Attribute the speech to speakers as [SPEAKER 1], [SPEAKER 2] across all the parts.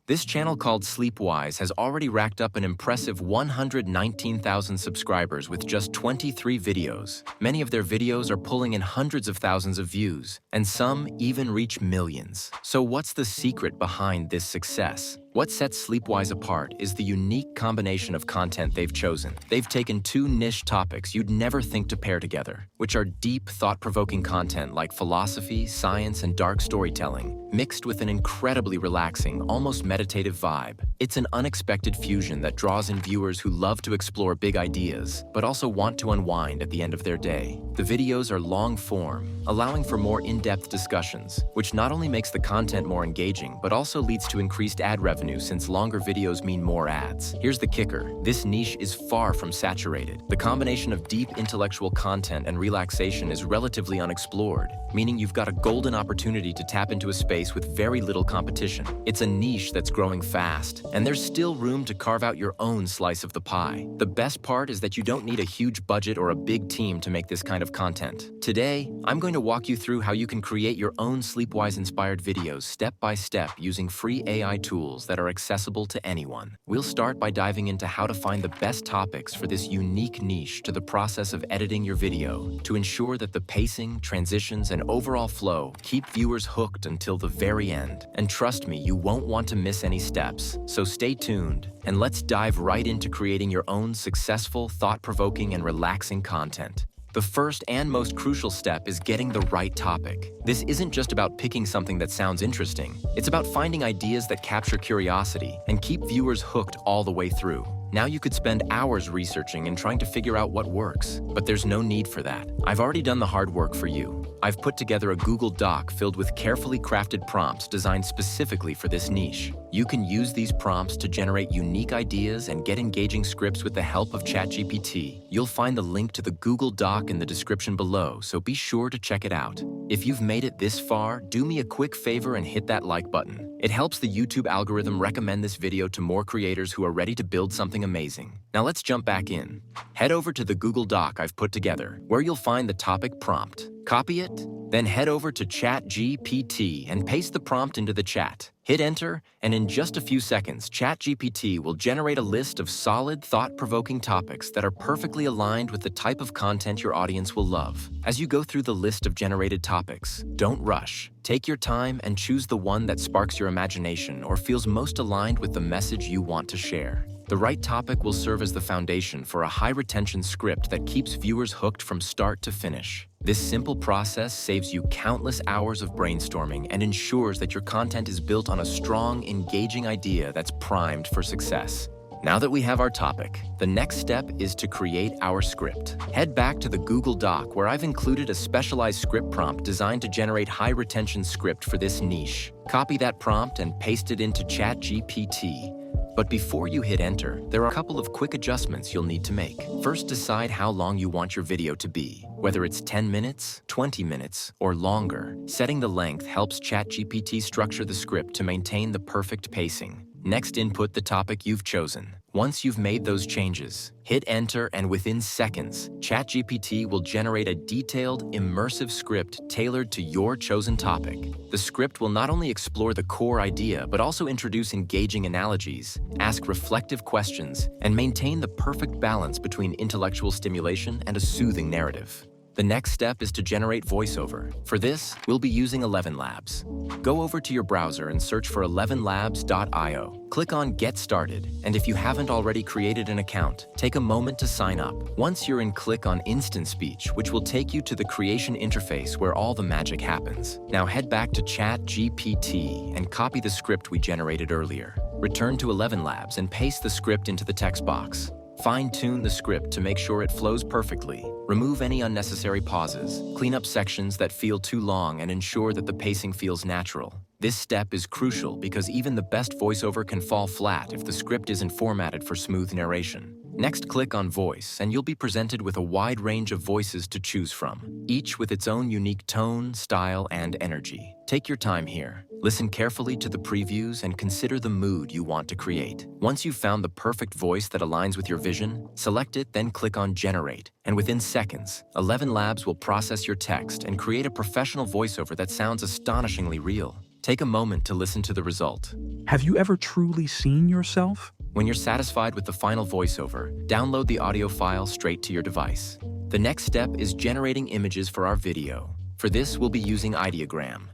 [SPEAKER 1] This channel called Sleepwise has already racked up an impressive 119,000 subscribers with just 23 videos. Many of their videos are pulling in hundreds of thousands of views, and some even reach millions. So what's the secret behind this success? What sets Sleepwise apart is the unique combination of content they've chosen. They've taken two niche topics you'd never think to pair together, which are deep, thought-provoking content like philosophy, science, and dark storytelling, mixed with an incredibly relaxing, almost meditative vibe. It's an unexpected fusion that draws in viewers who love to explore big ideas, but also want to unwind at the end of their day. The videos are long-form, allowing for more in-depth discussions, which not only makes the content more engaging, but also leads to increased ad revenue since longer videos mean more ads. Here's the kicker. This niche is far from saturated. The combination of deep intellectual content and relaxation is relatively unexplored, meaning you've got a golden opportunity to tap into a space with very little competition. It's a niche that's growing fast, and there's still room to carve out your own slice of the pie. The best part is that you don't need a huge budget or a big team to make this kind of content. Today, I'm going to walk you through how you can create your own Sleepwise-inspired videos step by step using free AI tools that are accessible to anyone. We'll start by diving into how to find the best topics for this unique niche to the process of editing your video to ensure that the pacing, transitions, and overall flow keep viewers hooked until the very end. And trust me, you won't want to miss any steps. So stay tuned, and let's dive right into creating your own successful, thought-provoking, and relaxing content. The first and most crucial step is getting the right topic. This isn't just about picking something that sounds interesting. It's about finding ideas that capture curiosity and keep viewers hooked all the way through. Now you could spend hours researching and trying to figure out what works, but there's no need for that. I've already done the hard work for you. I've put together a Google Doc filled with carefully crafted prompts designed specifically for this niche. You can use these prompts to generate unique ideas and get engaging scripts with the help of ChatGPT. You'll find the link to the Google Doc in the description below, so be sure to check it out. If you've made it this far, do me a quick favor and hit that like button. It helps the YouTube algorithm recommend this video to more creators who are ready to build something amazing. Now let's jump back in. Head over to the Google Doc I've put together, where you'll find the topic prompt. Copy it, then head over to ChatGPT and paste the prompt into the chat. Hit enter, and in just a few seconds, ChatGPT will generate a list of solid, thought-provoking topics that are perfectly aligned with the type of content your audience will love. As you go through the list of generated topics, don't rush. Take your time and choose the one that sparks your imagination or feels most aligned with the message you want to share. The right topic will serve as the foundation for a high-retention script that keeps viewers hooked from start to finish. This simple process saves you countless hours of brainstorming and ensures that your content is built on a strong, engaging idea that's primed for success. Now that we have our topic, the next step is to create our script. Head back to the Google Doc where I've included a specialized script prompt designed to generate high-retention script for this niche. Copy that prompt and paste it into ChatGPT. But before you hit enter, there are a couple of quick adjustments you'll need to make. First, decide how long you want your video to be, whether it's 10 minutes, 20 minutes, or longer. Setting the length helps ChatGPT structure the script to maintain the perfect pacing. Next, input the topic you've chosen. Once you've made those changes, hit enter, and within seconds, ChatGPT will generate a detailed, immersive script tailored to your chosen topic. The script will not only explore the core idea, but also introduce engaging analogies, ask reflective questions, and maintain the perfect balance between intellectual stimulation and a soothing narrative. The next step is to generate voiceover. For this, we'll be using 11 Labs. Go over to your browser and search for 11labs.io. Click on Get Started, and if you haven't already created an account, take a moment to sign up. Once you're in, click on Instant Speech, which will take you to the creation interface where all the magic happens. Now head back to ChatGPT and copy the script we generated earlier. Return to 11 Labs and paste the script into the text box. Fine-tune the script to make sure it flows perfectly. Remove any unnecessary pauses. Clean up sections that feel too long and ensure that the pacing feels natural. This step is crucial because even the best voiceover can fall flat if the script isn't formatted for smooth narration. Next, click on Voice, and you'll be presented with a wide range of voices to choose from, each with its own unique tone, style, and energy. Take your time here. Listen carefully to the previews and consider the mood you want to create. Once you've found the perfect voice that aligns with your vision, select it, then click on Generate. And within seconds, 11 Labs will process your text and create a professional voiceover that sounds astonishingly real. Take a moment to listen to the result.
[SPEAKER 2] Have you ever truly seen yourself?
[SPEAKER 1] When you're satisfied with the final voiceover, download the audio file straight to your device. The next step is generating images for our video. For this, we'll be using Ideogram.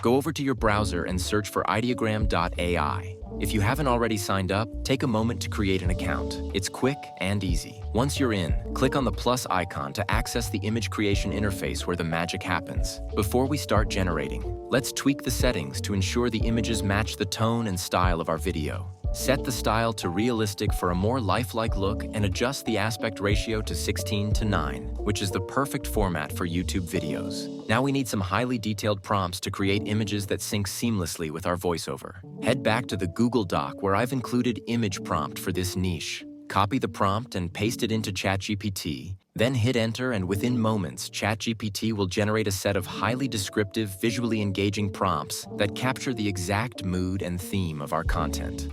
[SPEAKER 1] Go over to your browser and search for ideogram.ai. If you haven't already signed up, take a moment to create an account. It's quick and easy. Once you're in, click on the plus icon to access the image creation interface where the magic happens. Before we start generating, let's tweak the settings to ensure the images match the tone and style of our video. Set the style to realistic for a more lifelike look and adjust the aspect ratio to 16:9, which is the perfect format for YouTube videos. Now we need some highly detailed prompts to create images that sync seamlessly with our voiceover. Head back to the Google Doc where I've included image prompt for this niche. Copy the prompt and paste it into ChatGPT. Then hit enter, and within moments, ChatGPT will generate a set of highly descriptive, visually engaging prompts that capture the exact mood and theme of our content.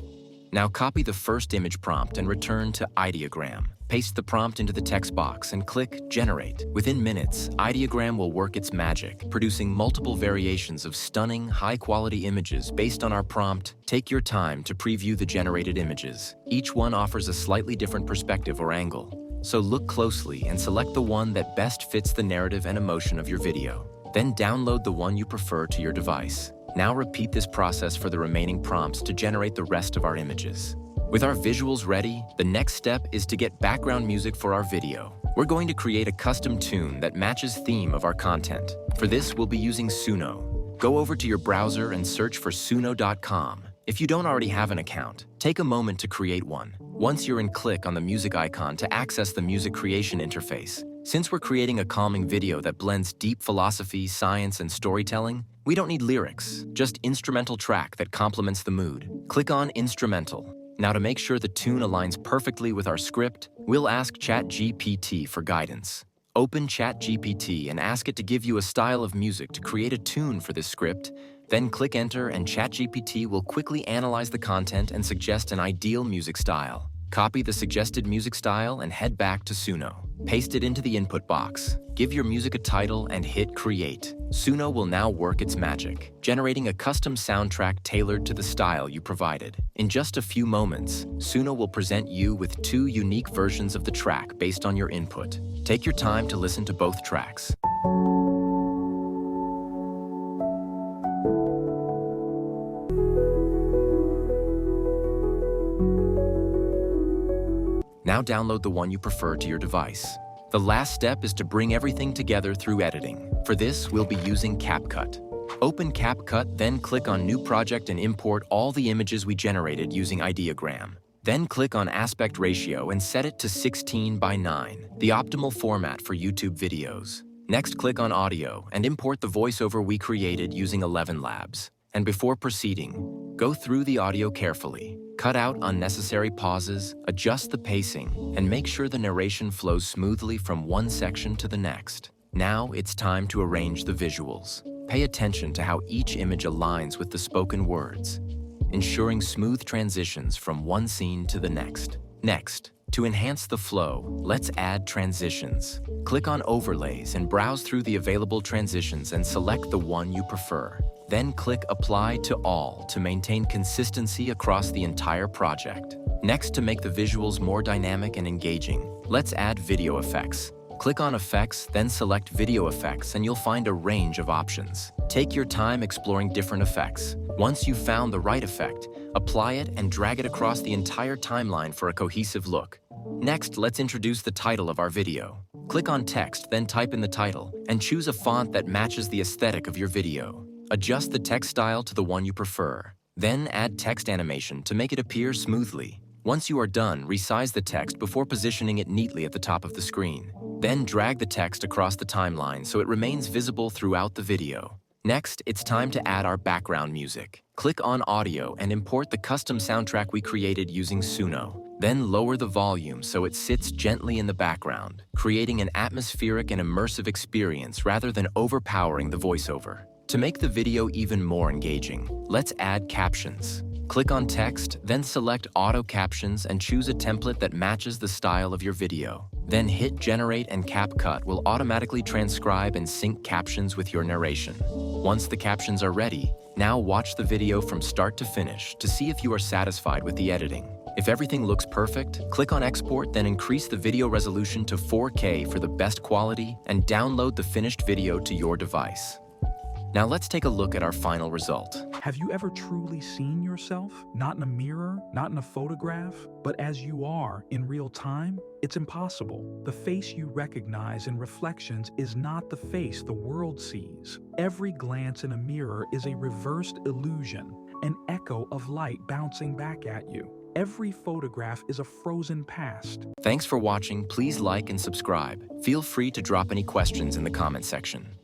[SPEAKER 1] Now copy the first image prompt and return to Ideogram. Paste the prompt into the text box and click Generate. Within minutes, Ideogram will work its magic, producing multiple variations of stunning, high-quality images based on our prompt. Take your time to preview the generated images. Each one offers a slightly different perspective or angle. So look closely and select the one that best fits the narrative and emotion of your video. Then download the one you prefer to your device. Now repeat this process for the remaining prompts to generate the rest of our images. With our visuals ready, the next step is to get background music for our video. We're going to create a custom tune that matches the theme of our content. For this, we'll be using Suno. Go over to your browser and search for suno.com. If you don't already have an account, take a moment to create one. Once you're in, click on the music icon to access the music creation interface. Since we're creating a calming video that blends deep philosophy, science, and storytelling, we don't need lyrics, just instrumental track that complements the mood. Click on Instrumental. Now to make sure the tune aligns perfectly with our script, we'll ask ChatGPT for guidance. Open ChatGPT and ask it to give you a style of music to create a tune for this script. Then click Enter and ChatGPT will quickly analyze the content and suggest an ideal music style. Copy the suggested music style and head back to Suno. Paste it into the input box. Give your music a title and hit Create. Suno will now work its magic, generating a custom soundtrack tailored to the style you provided. In just a few moments, Suno will present you with 2 unique versions of the track based on your input. Take your time to listen to both tracks. Now download the one you prefer to your device. The last step is to bring everything together through editing. For this, we'll be using CapCut. Open CapCut, then click on New Project and import all the images we generated using Ideogram. Then click on Aspect Ratio and set it to 16:9, the optimal format for YouTube videos. Next, click on Audio and import the voiceover we created using 11 Labs. And before proceeding, go through the audio carefully. Cut out unnecessary pauses, adjust the pacing, and make sure the narration flows smoothly from one section to the next. Now it's time to arrange the visuals. Pay attention to how each image aligns with the spoken words, ensuring smooth transitions from one scene to the next. Next, to enhance the flow, let's add transitions. Click on Overlays and browse through the available transitions and select the one you prefer. Then click Apply to All to maintain consistency across the entire project. Next, to make the visuals more dynamic and engaging, let's add video effects. Click on Effects, then select Video Effects, and you'll find a range of options. Take your time exploring different effects. Once you've found the right effect, apply it and drag it across the entire timeline for a cohesive look. Next, let's introduce the title of our video. Click on Text, then type in the title, and choose a font that matches the aesthetic of your video. Adjust the text style to the one you prefer. Then add text animation to make it appear smoothly. Once you are done, resize the text before positioning it neatly at the top of the screen. Then drag the text across the timeline so it remains visible throughout the video. Next, it's time to add our background music. Click on Audio and import the custom soundtrack we created using Suno. Then lower the volume so it sits gently in the background, creating an atmospheric and immersive experience rather than overpowering the voiceover. To make the video even more engaging, let's add captions. Click on Text, then select Auto Captions and choose a template that matches the style of your video. Then hit Generate and CapCut will automatically transcribe and sync captions with your narration. Once the captions are ready, now watch the video from start to finish to see if you are satisfied with the editing. If everything looks perfect, click on Export, then increase the video resolution to 4K for the best quality and download the finished video to your device. Now let's take a look at our final result.
[SPEAKER 2] Have you ever truly seen yourself? Not in a mirror, not in a photograph, but as you are in real time? It's impossible. The face you recognize in reflections is not the face the world sees. Every glance in a mirror is a reversed illusion, an echo of light bouncing back at you. Every photograph is a frozen past.
[SPEAKER 1] Thanks for watching. Please like and subscribe. Feel free to drop any questions in the comment section.